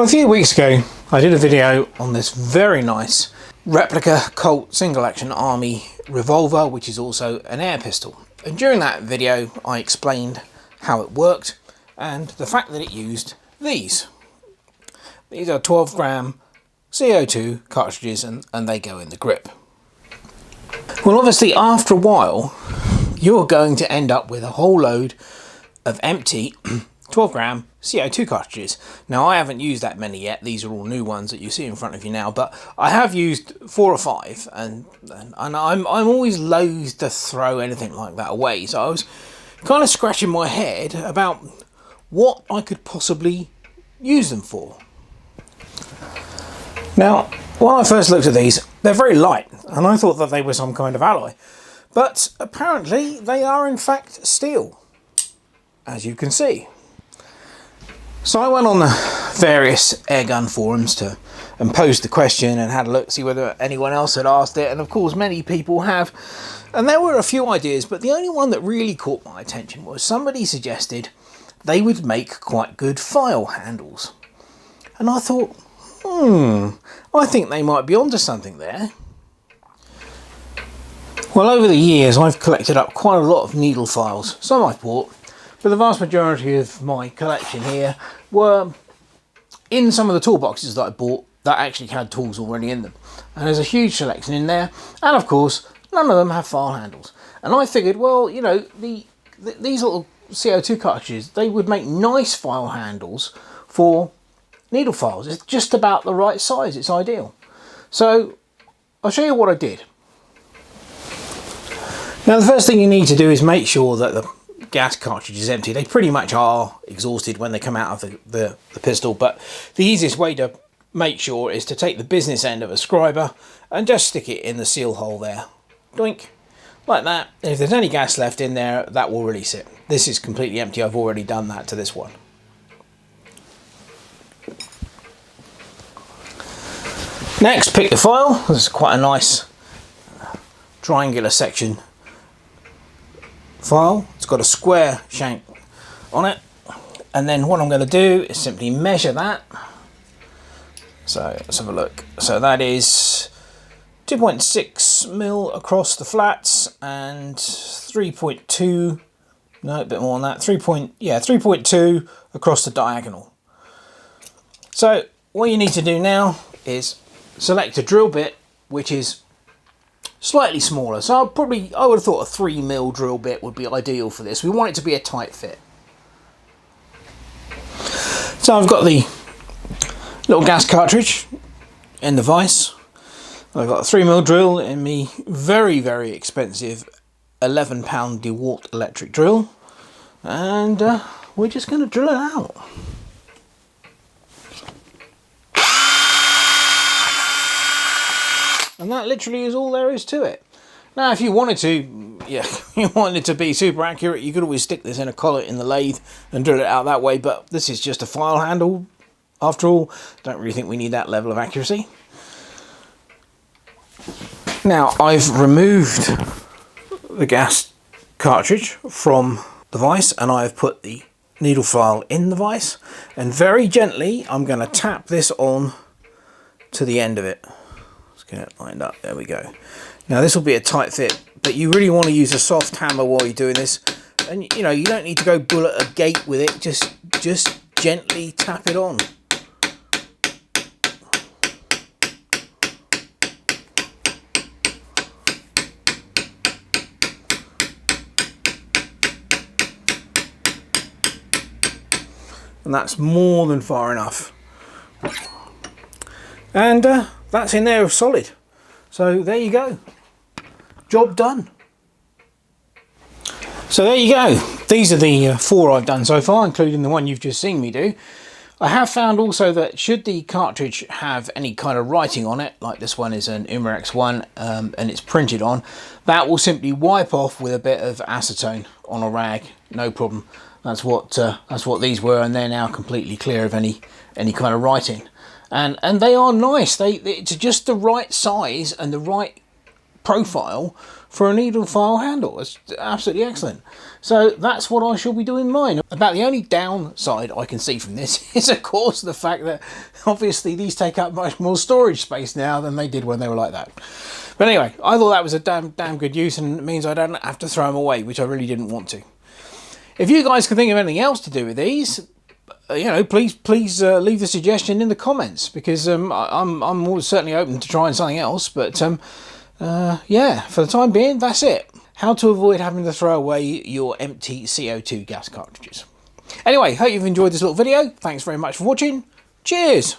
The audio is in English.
Well, a few weeks ago I did a video on this very nice replica Colt single action army revolver, which is also an air pistol. And during that video I explained how it worked and the fact that it used these. These are 12 gram CO2 cartridges and they go in the grip. Well, obviously after a while you're going to end up with a whole load of empty 12 gram CO2 cartridges. Now I haven't used that many yet, these are all new ones that you see in front of you now, but I have used 4 or 5 and I'm always loath to throw anything like that away, so I was kind of scratching my head about what I could possibly use them for. Now when I first looked at these, they're very light and I thought that they were some kind of alloy, but apparently they are in fact steel, as you can see. So I went on the various airgun forums and posed the question and had a look, see whether anyone else had asked it, and of course many people have. And there were a few ideas, but the only one that really caught my attention was somebody suggested they would make quite good file handles. And I thought, I think they might be onto something there. Well, over the years I've collected up quite a lot of needle files. Some I've bought, but the vast majority of my collection here were in some of the toolboxes that I bought that actually had tools already in them. And there's a huge selection in there, and of course none of them have file handles. And I figured, well, you know, these little CO2 cartridges, they would make nice file handles for needle files. It's just about the right size, it's ideal. So I'll show you what I did. Now the first thing you need to do is make sure that the gas cartridge is empty. They pretty much are exhausted when they come out of the pistol, but the easiest way to make sure is to take the business end of a scriber and just stick it in the seal hole there. Doink, like that. And if there's any gas left in there, that will release it. This is completely empty. I've already done that to this one. Next, pick the file. This is quite a nice triangular section file. It's got a square shank on it, and then what I'm going to do is simply measure that. So let's have a look. So that is 2.6 mil across the flats and 3.2, no, a bit more than that, 3.2 across the diagonal. So what you need to do now is select a drill bit which is slightly smaller. So I would have thought a 3 mil drill bit would be ideal for this. We want it to be a tight fit. So I've got the little gas cartridge in the vise. I've got a 3 mil drill in me very, very expensive 11 pound DeWalt electric drill, and we're just going to drill it out. And that literally is all there is to it. Now, if you wanted to, you wanted to be super accurate, you could always stick this in a collet in the lathe and drill it out that way, but this is just a file handle. After all, don't really think we need that level of accuracy. Now, I've removed the gas cartridge from the vise and I've put the needle file in the vise, and very gently I'm going to tap this on to the end of it. Get it lined up, there we go. Now this will be a tight fit, but you really want to use a soft hammer while you're doing this, and you know, you don't need to go bull at a gate with it, just gently tap it on. And that's more than far enough. And that's in there solid. So there you go. Job done. So there you go. These are the 4 I've done so far, including the one you've just seen me do. I have found also that should the cartridge have any kind of writing on it, like this one is an Umarex one and it's printed on, that will simply wipe off with a bit of acetone on a rag, no problem. That's what these were, and they're now completely clear of any kind of writing. And they are nice. It's just the right size and the right profile for a needle file handle. It's absolutely excellent. So that's what I shall be doing mine. About the only downside I can see from this is, of course, the fact that obviously these take up much more storage space now than they did when they were like that. But anyway, I thought that was a damn good use, and it means I don't have to throw them away, which I really didn't want to. If you guys can think of anything else to do with these, you know, please leave the suggestion in the comments, because I'm certainly open to trying something else. But yeah, for the time being, that's it. How to avoid having to throw away your empty CO2 gas cartridges. Anyway, hope you've enjoyed this little video. Thanks very much for watching. Cheers!